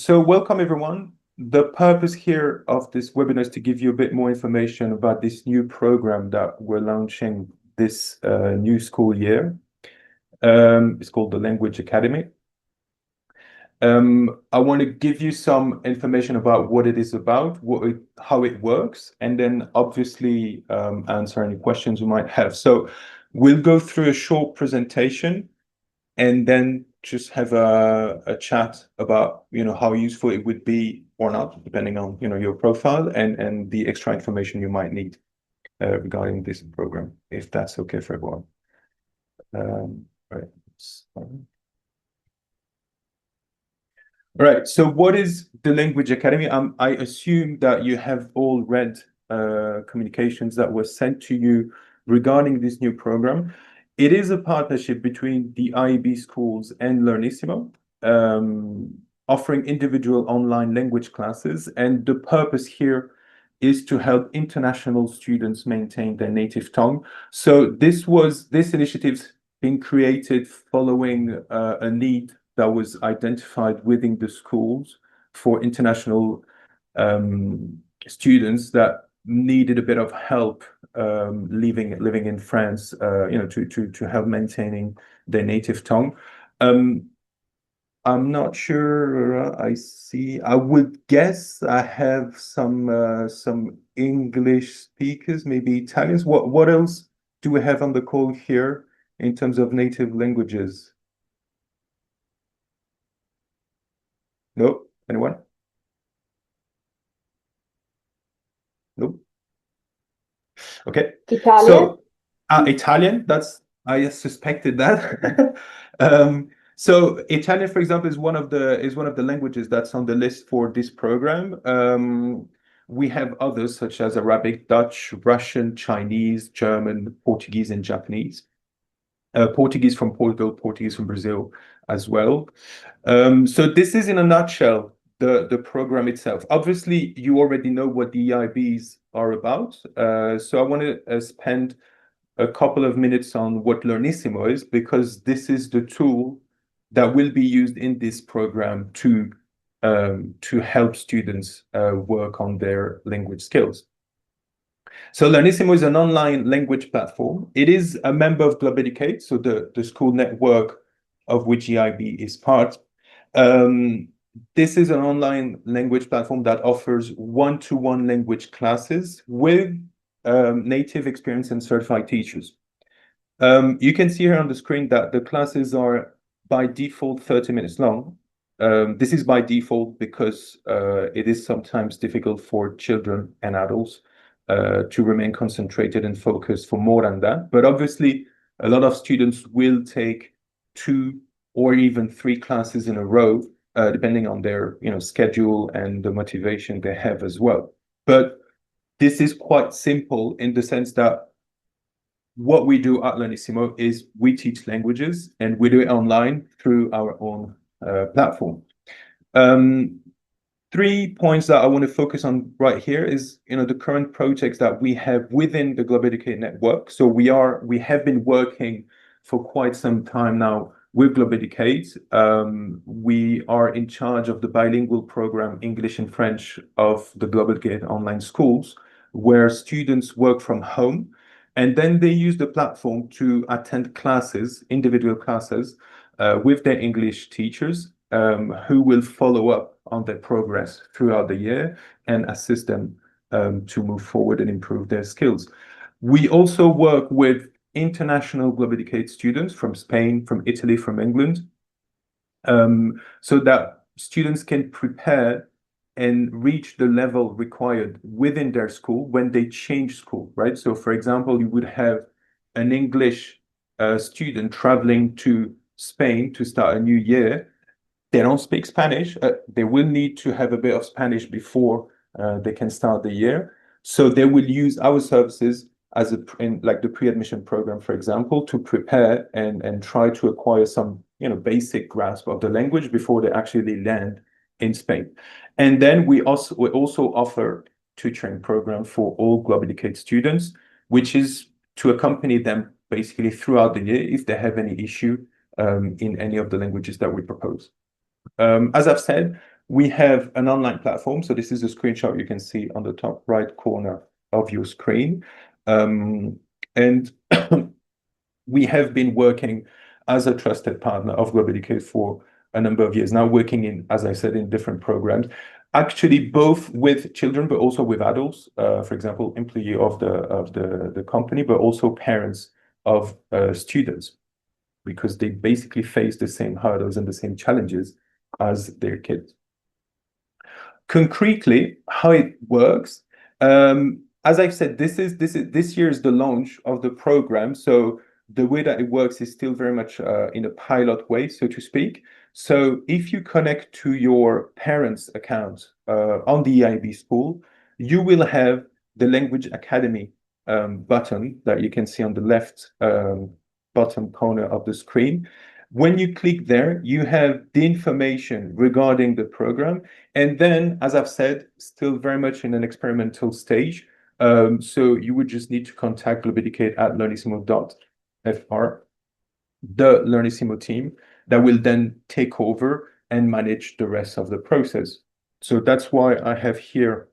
So welcome everyone. The purpose here of this webinar is to give you a bit more information about this new program that we're launching this new school year. It's called the Language Academy. I want to give you some information about what it is about, how it works, and then obviously answer any questions you might have. So we'll go through a short presentation and then just have a chat about how useful it would be or not, depending on your profile and the extra information you might need regarding this program, if that's okay for everyone. Right. Right. So what is the Language Academy? I assume that you have all read communications that were sent to you regarding this new program. It is a partnership between the EIB schools and Learnissimo, offering individual online language classes. And the purpose here is to help international students maintain their native tongue. So this initiative's been created following a need that was identified within the schools for international students that needed a bit of help living in France, to help maintaining their native tongue. I'm not sure. I would guess I have some English speakers, maybe Italians. What else do we have on the call here in terms of native languages? No? Anyone? Nope. Okay. Italian? So Italian, I suspected that. So Italian, for example, is one of the languages that's on the list for this program. We have others such as Arabic, Dutch, Russian, Chinese, German, Portuguese, and Japanese. Portuguese from Portugal, Portuguese from Brazil as well. So this is in a nutshell the program itself. Obviously, you already know what the EIBs are about. So I want to spend a couple of minutes on what Learnissimo is, because this is the tool that will be used in this program to help students work on their language skills. So Learnissimo is an online language platform. It is a member of Globeducate, so the school network of which EIB is part. This is an online language platform that offers one-to-one language classes with native experience and certified teachers. You can see here on the screen that the classes are by default 30 minutes long. This is by default because it is sometimes difficult for children and adults to remain concentrated and focused for more than that. But obviously, a lot of students will take 2 or even 3 classes in a row, depending on their schedule and the motivation they have as well. But this is quite simple in the sense that what we do at Learnissimo is we teach languages and we do it online through our own platform. 3 points that I want to focus on right here is the current projects that we have within the Globeducate network. So we have been working for quite some time now with Globeducate. We are in charge of the bilingual program English and French of the Globeducate online schools, where students work from home and then they use the platform to attend classes, individual classes, with their English teachers, who will follow up on their progress throughout the year and assist them to move forward and improve their skills. We also work with international Globeducate students from Spain, from Italy, from England, so that students can prepare and reach the level required within their school when they change school, right? So for example, you would have an English student traveling to Spain to start a new year. They don't speak Spanish. They will need to have a bit of Spanish before they can start the year. So they will use our services as like the pre-admission program, for example, to prepare and try to acquire some basic grasp of the language before they actually land in Spain. And then we also offer tutoring program for all Globeducate students, which is to accompany them basically throughout the year if they have any issue in any of the languages that we propose. As I've said, we have an online platform. So this is a screenshot you can see on the top right corner of your screen. And we have been working as a trusted partner of Global Educate for a number of years now, working in, as I said, in different programs, actually both with children, but also with adults, for example, employee of the company, but also parents of students, because they basically face the same hurdles and the same challenges as their kids. Concretely, how it works, as I've said, this year is the launch of the program. So the way that it works is still very much in a pilot way, so to speak. So if you connect to your parents' account on the EIB school, you will have the Language Academy button that you can see on the left bottom corner of the screen. When you click there, you have the information regarding the program. And then, as I've said, still very much in an experimental stage. So you would just need to contact Global Educate at learnissimo.fr, the Learnissimo team that will then take over and manage the rest of the process. So that's why I have here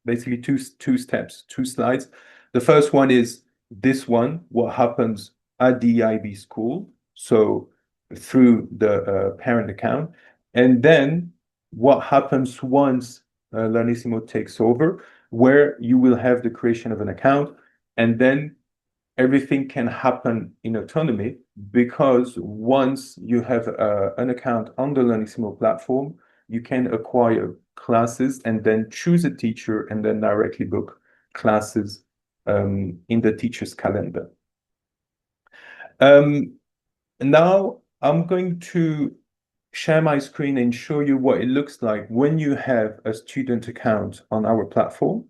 basically two steps, two slides. The first one is this one, what happens at the EIB school, so through the parent account, and then what happens once Learnissimo takes over, where you will have the creation of an account, and then everything can happen in autonomy, because once you have an account on the Learnissimo platform, you can acquire classes and then choose a teacher and then directly book classes in the teacher's calendar. Now I'm going to share my screen and show you what it looks like when you have a student account on our platform.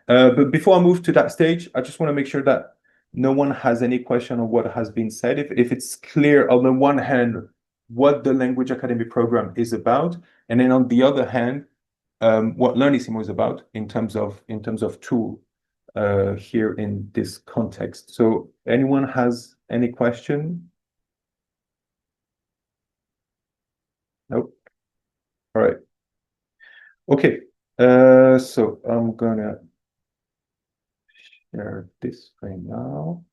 But before I move to that stage, I just want to make sure that no one has any question on what has been said. If it's clear on the one hand what the Language Academy program is about, and then on the other hand what Learnissimo is about in terms of tool here in this context. So anyone has any question? Nope. All right. Okay. So I'm gonna share this screen now.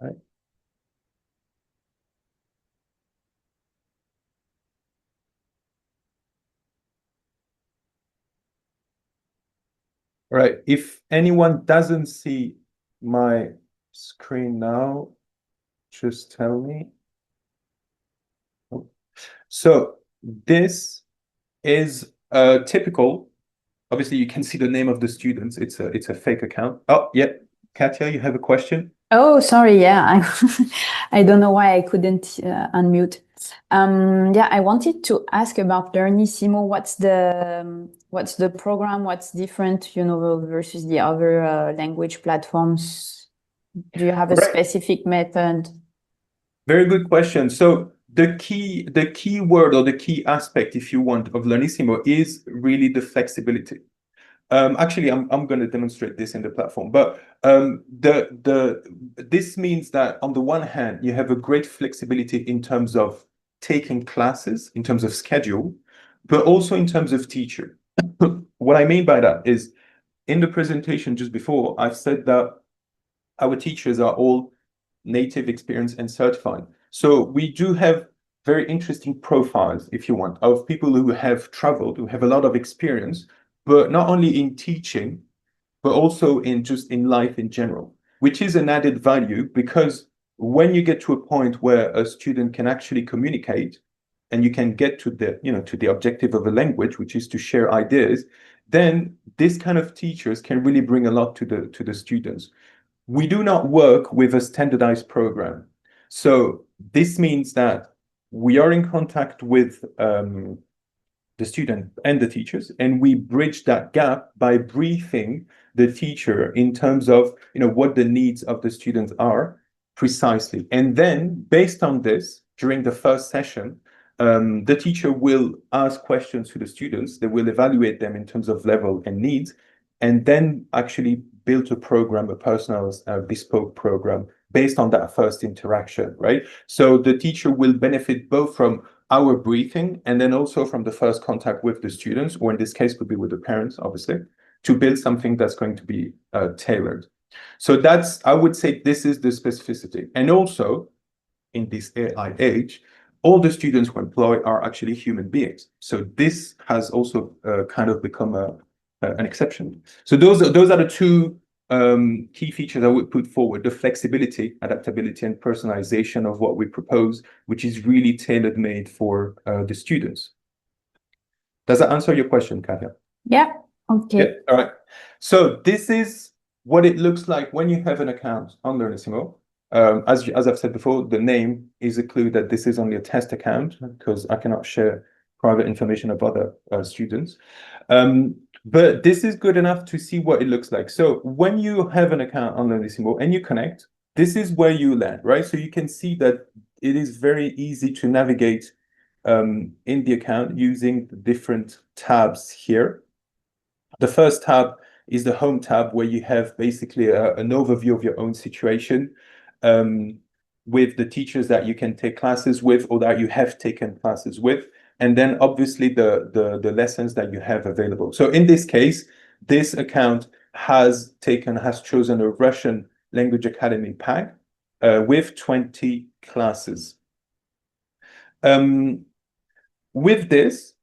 All right. All right. If anyone doesn't see my screen now, just tell me. Oh. So this is typical. Obviously, you can see the name of the students. It's a fake account. Oh, yeah. Katya, you have a question? Oh, sorry. Yeah, I don't know why I couldn't unmute. Yeah, I wanted to ask about Learnissimo. What's the program? What's different, versus the other language platforms? Do you have a specific method? Very good question. So the key word or the key aspect, if you want, of Learnissimo is really the flexibility. Actually, I'm going to demonstrate this in the platform, but this means that on the one hand, you have a great flexibility in terms of taking classes, in terms of schedule, but also in terms of teacher. What I mean by that is, in the presentation just before, I've said that our teachers are all native, experienced, and certified. So we do have very interesting profiles, if you want, of people who have traveled, who have a lot of experience, but not only in teaching, but also in life in general, which is an added value, because when you get to a point where a student can actually communicate and you can get to the objective of a language, which is to share ideas, then this kind of teachers can really bring a lot to the students. We do not work with a standardized program. So this means that we are in contact with the student and the teachers, and we bridge that gap by briefing the teacher in terms of what the needs of the students are precisely. And then based on this, during the first session, the teacher will ask questions to the students. They will evaluate them in terms of level and needs, and then actually built a program, a personalized, bespoke program based on that first interaction, right? So the teacher will benefit both from our briefing and then also from the first contact with the students, or in this case could be with the parents, obviously, to build something that's going to be tailored. So that's, I would say this is the specificity. And also, in this AI age, all the students we employ are actually human beings. So this has also kind of become an exception. So those are the two key features I would put forward: the flexibility, adaptability, and personalization of what we propose, which is really tailor-made for the students. Does that answer your question, Katya? Yeah. Okay. Yeah. All right. So this is what it looks like when you have an account on Learnissimo. As I've said before, the name is a clue that this is only a test account because I cannot share private information of other students. But this is good enough to see what it looks like. So when you have an account on Learnissimo and you connect, this is where you land, right? So you can see that it is very easy to navigate in the account using the different tabs here. The first tab is the home tab, where you have basically an overview of your own situation, with the teachers that you can take classes with or that you have taken classes with, and then obviously the lessons that you have available. So in this case, this account has chosen a Russian language academy pack with 20 classes. With this,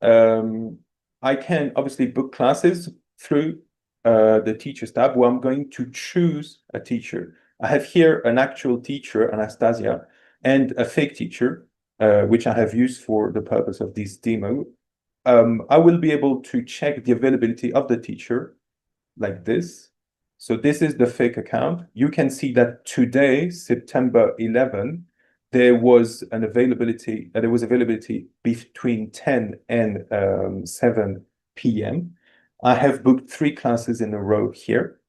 I can obviously book classes through the teachers tab, where I'm going to choose a teacher. I have here an actual teacher, Anastasia, and a fake teacher, which I have used for the purpose of this demo. I will be able to check the availability of the teacher like this. So this is the fake account. You can see that today, September 11, there was availability between 10 and 7 p.m. I have booked 3 classes in a row here,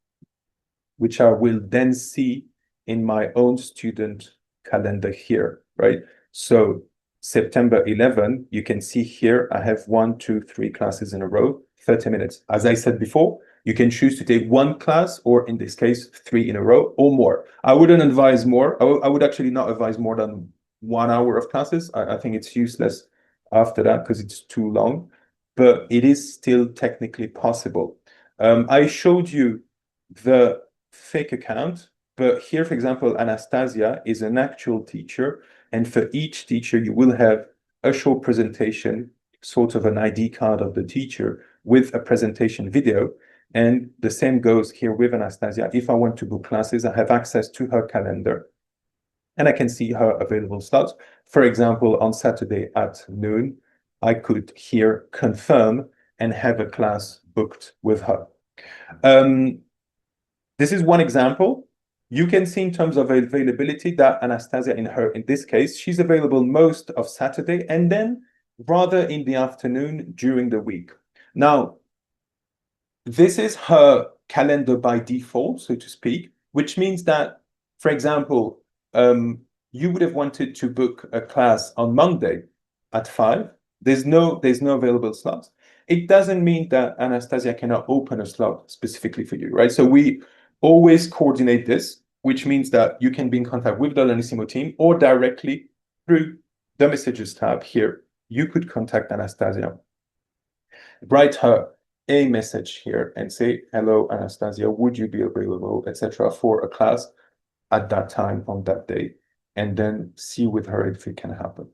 which I will then see in my own student calendar here, right? So September 11, you can see here, I have 1, 2, 3 classes in a row, 30 minutes. As I said before, you can choose to take 1 class, or in this case, 3 in a row or more. I wouldn't advise more. I would actually not advise more than 1 hour of classes. I think it's useless after that because it's too long, but it is still technically possible. I showed you the fake account, but here, for example, Anastasia is an actual teacher, and for each teacher, you will have a short presentation, sort of an ID card of the teacher with a presentation video. And the same goes here with Anastasia. If I want to book classes, I have access to her calendar and I can see her available slots. For example, on Saturday at noon, I could here confirm and have a class booked with her. This is one example. You can see in terms of availability that Anastasia, in this case, she's available most of Saturday and then rather in the afternoon during the week. Now, this is her calendar by default, so to speak, which means that, for example, you would have wanted to book a class on Monday at 5. There's no available slots. It doesn't mean that Anastasia cannot open a slot specifically for you, right? So we always coordinate this, which means that you can be in contact with the Learnissimo team or directly through the messages tab here. You could contact Anastasia, write her a message here and say, hello, Anastasia, would you be available, etc., for a class at that time on that day, and then see with her if it can happen.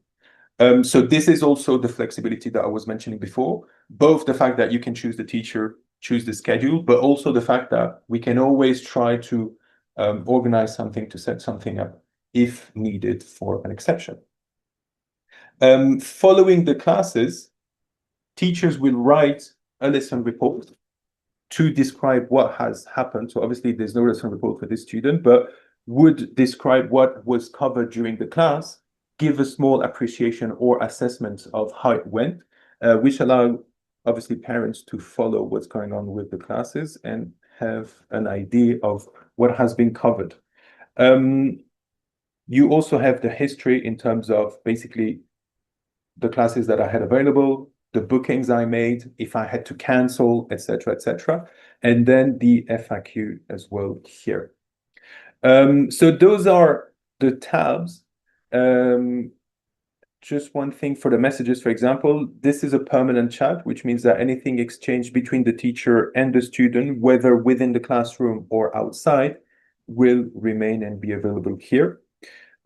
So this is also the flexibility that I was mentioning before, both the fact that you can choose the teacher, choose the schedule, but also the fact that we can always try to organize something, to set something up if needed for an exception. Following the classes, teachers will write a lesson report to describe what has happened. So obviously there's no lesson report for this student, but would describe what was covered during the class, give a small appreciation or assessment of how it went, which allow obviously parents to follow what's going on with the classes and have an idea of what has been covered. You also have the history in terms of basically the classes that I had available, the bookings I made, if I had to cancel, etc., etc., and then the FAQ as well here. So those are the tabs. Just one thing for the messages, for example, this is a permanent chat, which means that anything exchanged between the teacher and the student, whether within the classroom or outside, will remain and be available here.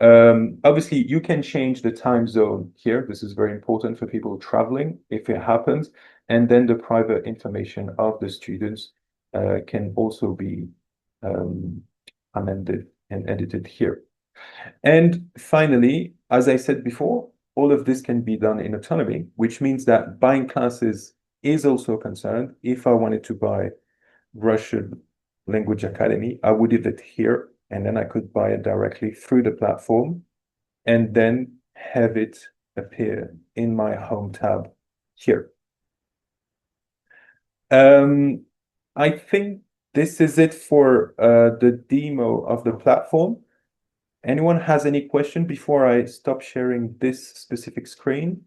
Obviously, you can change the time zone here. This is very important for people traveling if it happens. And then the private information of the students can also be amended and edited here. And finally, as I said before, all of this can be done in autonomy, which means that buying classes is also concerned. If I wanted to buy Russian Language Academy, I would leave it here, and then I could buy it directly through the platform and then have it appear in my home tab here. I think this is it for the demo of the platform. Anyone has any question before I stop sharing this specific screen?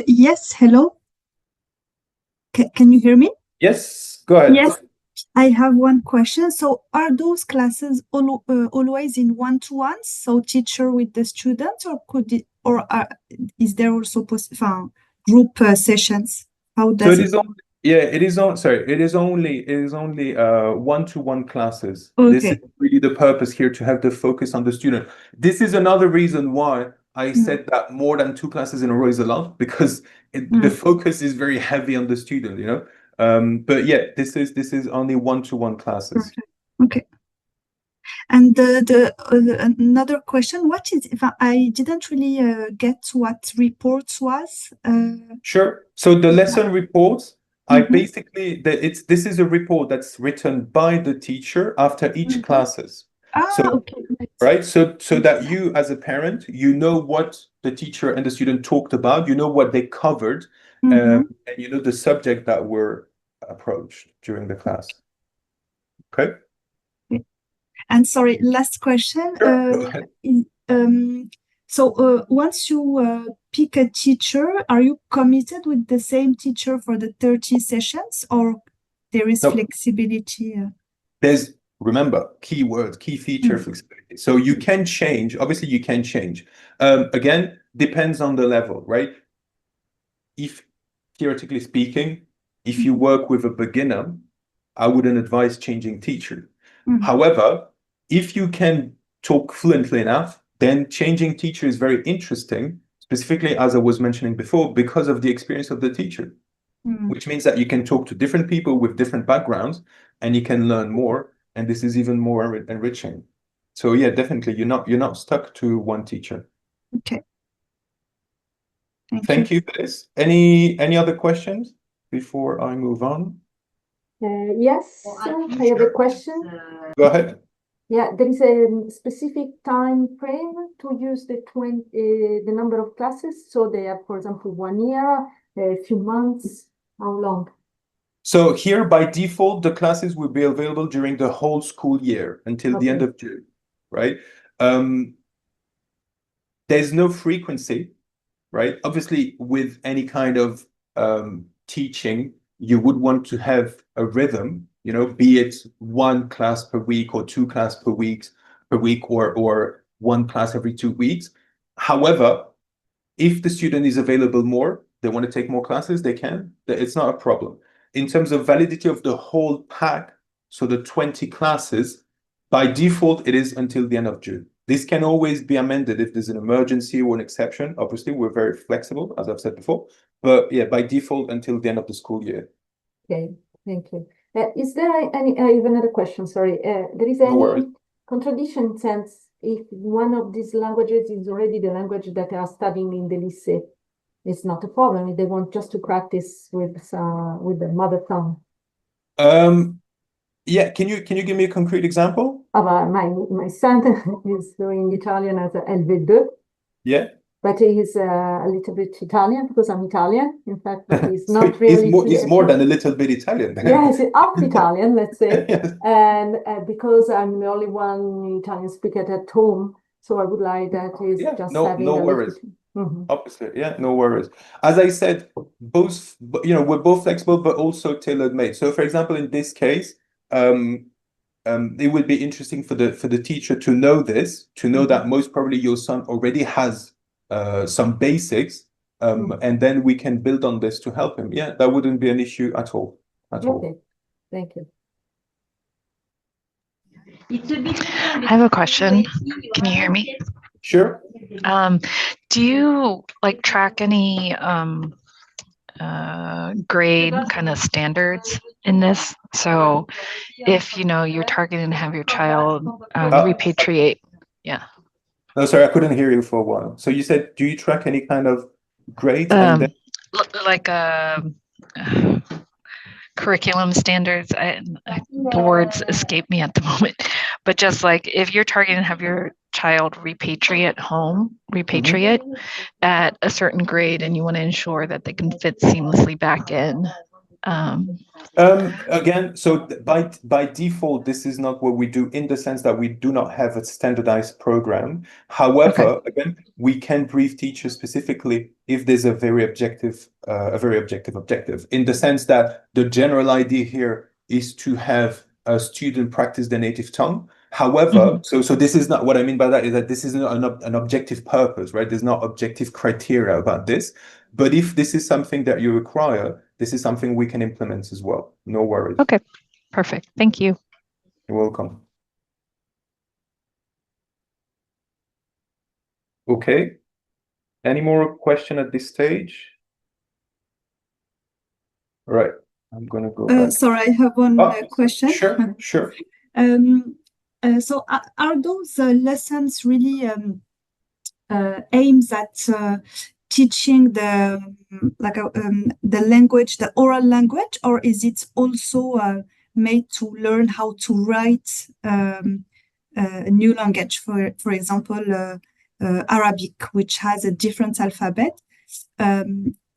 Yes, hello. Can you hear me? Yes, go ahead. Yes, I have one question. So are those classes always in one-to-one, so teacher with the students, or is there also group sessions? How does it? It is only one-to-one classes. Okay. This is really the purpose here, to have the focus on the student. This is another reason why I said that more than 2 classes in a row is allowed, because the focus is very heavy on the student, you know. But yeah, this is only one-to-one classes. Okay. And another question, what is, if I didn't really get what reports was? Sure. So the lesson reports, this is a report that's written by the teacher after each classes. Okay. Right. So that you as a parent, you know what the teacher and the student talked about, you know what they covered, and you know the subject that were approached during the class. Okay. And sorry, last question. Sure. Go ahead. So once you pick a teacher, are you committed with the same teacher for the 30 sessions, or there is flexibility? There's, remember, key word, key feature, flexibility. So you can change, obviously you can change. Again, depends on the level, right? If, theoretically speaking, if you work with a beginner, I wouldn't advise changing teacher. However, if you can talk fluently enough, then changing teacher is very interesting, specifically, as I was mentioning before, because of the experience of the teacher, which means that you can talk to different people with different backgrounds and you can learn more. And this is even more enriching. So yeah, definitely, you're not stuck to one teacher. Okay. Thank you for this. Any other questions before I move on? Yes, I have a question. Go ahead. Yeah, there is a specific time frame to use the number of classes. So they have, for example, 1 year, a few months. How long? So here, by default, the classes will be available during the whole school year until the end of June, right? There's no frequency, right? Obviously, with any kind of teaching, you would want to have a rhythm, you know, be it 1 class per week or 2 class per week, or 1 class every 2 weeks. However, if the student is available more, they want to take more classes, they can. It's not a problem. In terms of validity of the whole pack, so the 20 classes, by default, it is until the end of June. This can always be amended if there's an emergency or an exception. Obviously, we're very flexible, as I've said before. But yeah, by default, until the end of the school year. Okay, thank you. Is there any, I have another question, sorry. There is any contradiction in sense if one of these languages is already the language that they are studying in the lycée? It's not a problem if they want just to practice with the mother tongue. Yeah, can you give me a concrete example? My son is doing Italian as a LV2. Yeah. but he's a little bit Italian because I'm Italian. In fact, he's So not really. he's more than a little bit Italian. Yes, half Italian, let's say. Yes. And because I'm the only one Italian speaker at home, so I would like that he's just having no a worries. little. Opposite, yeah, no worries. As I said, both, we're both flexible, but also tailor-made. So, for example, in this case, it would be interesting for the teacher to know this, to know that most probably your son already has some basics, and then we can build on this to help him. Yeah, that wouldn't be an issue at all. Okay, thank you. I have a question. Can you hear me? Sure. Do you like track any grade kind of standards in this? So if you're targeting to have your child repatriate, yeah. No, sorry, I couldn't hear you for a while. So you said, do you track any kind of grade and then... like curriculum standards? The words escape me at the moment, but just like if you're targeting to have your child repatriate at a certain grade and you want to ensure that they can fit seamlessly back in. Again, so by default, this is not what we do in the sense that we do not have a standardized program. However, again, we can brief teachers specifically if there's a very objective objective, in the sense that the general idea here is to have a student practice their native tongue. However, so this is not what I mean by that, is that this is not an objective purpose, right? There's not objective criteria about this. But if this is something that you require, this is something we can implement as well. No worries. Okay, perfect. Thank you. You're welcome. Okay. Any more question at this stage? All right. I'm going to go back. Sorry, I have one question. Sure. So are those lessons really aims at teaching the language, the oral language, or is it also made to learn how to write a new language, for example, Arabic, which has a different alphabet?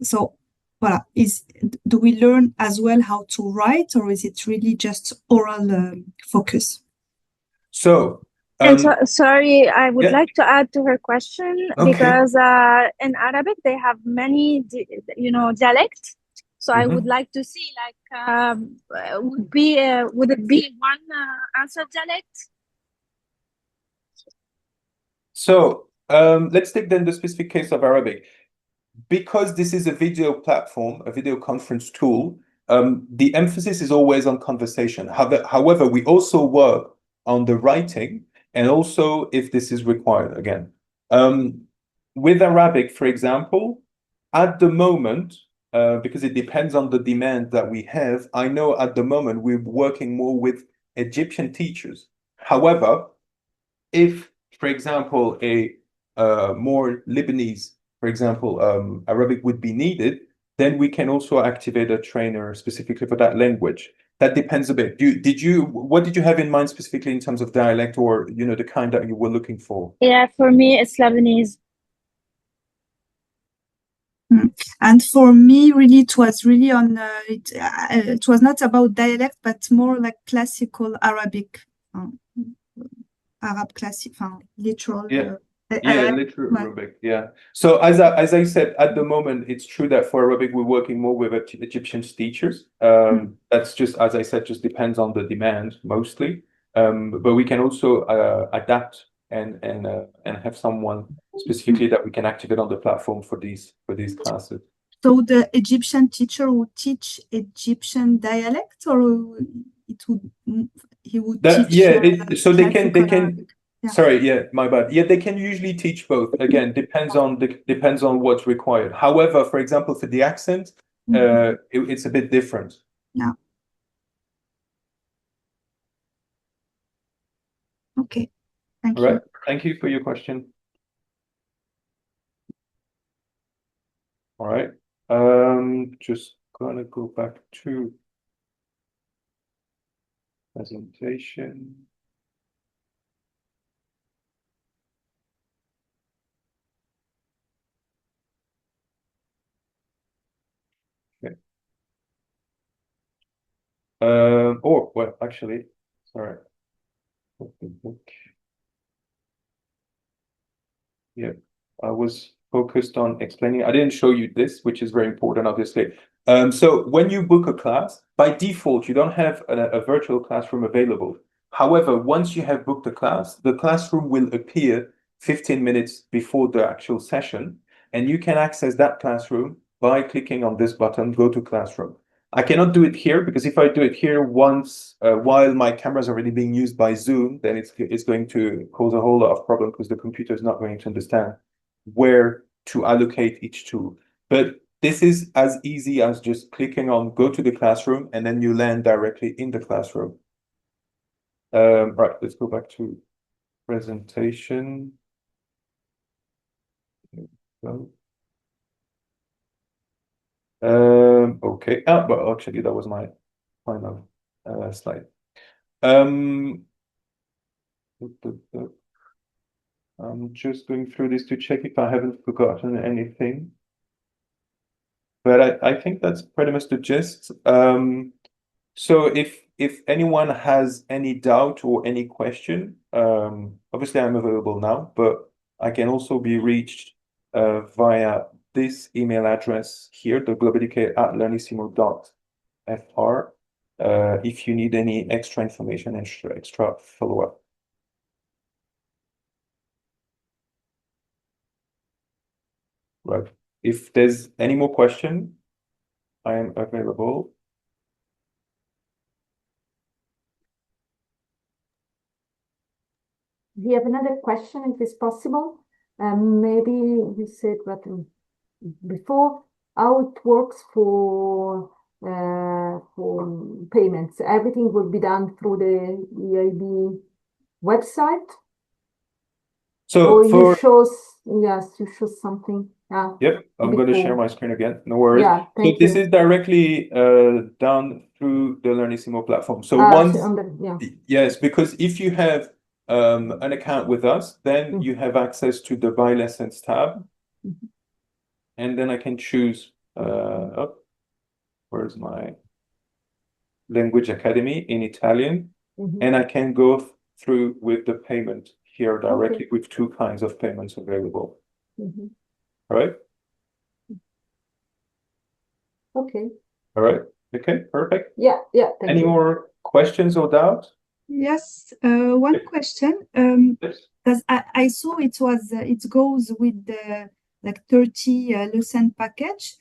So, voilà, do we learn as well how to write, or is it really just oral focus? So, sorry, I would like to add to her question, because in Arabic they have many, dialects. So I would like to see, would it be one answer dialect? So let's take then the specific case of Arabic. Because this is a video platform, a video conference tool, the emphasis is always on conversation. However, we also work on the writing, and also if this is required again. With Arabic, for example, at the moment, because it depends on the demand that we have, I know at the moment we're working more with Egyptian teachers. However, if, for example, a more Lebanese, for example, Arabic would be needed, then we can also activate a trainer specifically for that language. That depends a bit. What did you have in mind specifically in terms of dialect, or the kind that you were looking for? Yeah, for me it's Lebanese. And for me, really, it was really on. It was not about dialect, but more like classical Arabic, Arab classic, literal. Literal Arabic. Yeah. So as I said, at the moment, it's true that for Arabic we're working more with Egyptian teachers. That's just, as I said, just depends on the demand mostly. But we can also adapt and have someone specifically that we can activate on the platform for these classes. So the Egyptian teacher would teach Egyptian dialect, or he would teach. So they can. Yeah. Sorry, my bad. Yeah, they can usually teach both. Again, depends on what's required. However, for example, for the accent, it's a bit different. Yeah. Okay. Thank you. All right. Thank you for your question. All right. Just gonna go back to presentation. Oh, well, actually, sorry. Yeah, I was focused on explaining. I didn't show you this, which is very important, obviously. So when you book a class, by default, you don't have a virtual classroom available. However, once you have booked a class, the classroom will appear 15 minutes before the actual session, and you can access that classroom by clicking on this button, Go to Classroom. I cannot do it here because if I do it here once, while my camera is already being used by Zoom, then it's going to cause a whole lot of problem because the computer is not going to understand where to allocate each tool. But this is as easy as just clicking on Go to the Classroom, and then you land directly in the classroom. Right, let's go back to presentation. Okay. But actually, that was my final slide. I'm just going through this to check if I haven't forgotten anything. But I think that's pretty much the gist. So if anyone has any doubt or any question, obviously I'm available now, but I can also be reached via this email address here, the globeducate@learnissimo.fr, if you need any extra information and extra follow-up. Right. If there's any more question, I am available. We have another question, if it's possible. Maybe you said that before, how it works for payments. Everything will be done through the EIB website. So you show something. Yep, I'm going to share my screen again. No worries. Yeah, thank This you. is directly done through the Learnissimo platform. So yes, because if you have an account with us, then you have access to the Buy Lessons tab. And then I can choose, where's my Language Academy in Italian? And I can go through with the payment here directly with two kinds of payments available. All right. Okay. All right. Okay, perfect. Yeah. Thank Any you. more questions or doubts? Yes, one question. Because I saw it goes with the like 30 lesson package.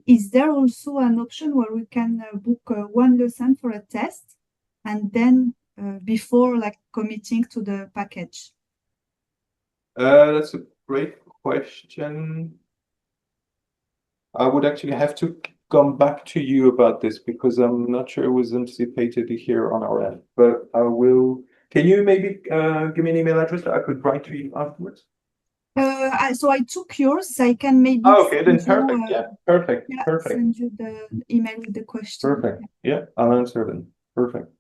Is there also an option where we can book one lesson for a test and then before like committing to the package? That's a great question. I would actually have to come back to you about this because I'm not sure it was anticipated here on our end, but I will. Can you maybe give me an email address that I could write to you afterwards? So I took yours. I can maybe okay, then perfect. Perfect. Send you the email with the question. Perfect. Yeah, I'll answer them. Perfect.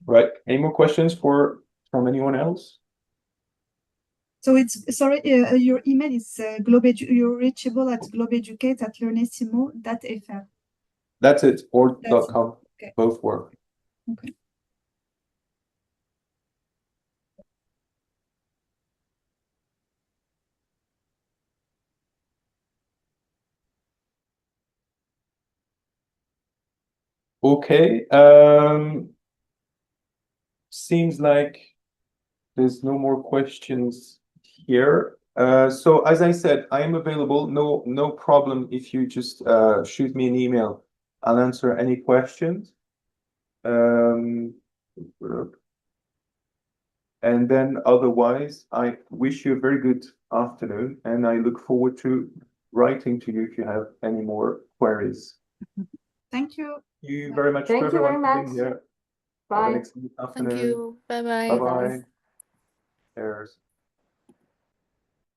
Right. Any more questions from anyone else? So your email is you're reachable at globeducate@learnissimo.fr. That's it, or .com. Okay. Both work. Okay. Okay. Seems like there's no more questions here. So as I said, I am available. No problem if you just shoot me an email. I'll answer any questions. And then otherwise, I wish you a very good afternoon, and I look forward to writing to you if you have any more queries. Thank you. Thank you very much. Thank you very much. Here. Bye. Have an excellent afternoon. Thank you. Bye-bye. Bye-bye. Cheers.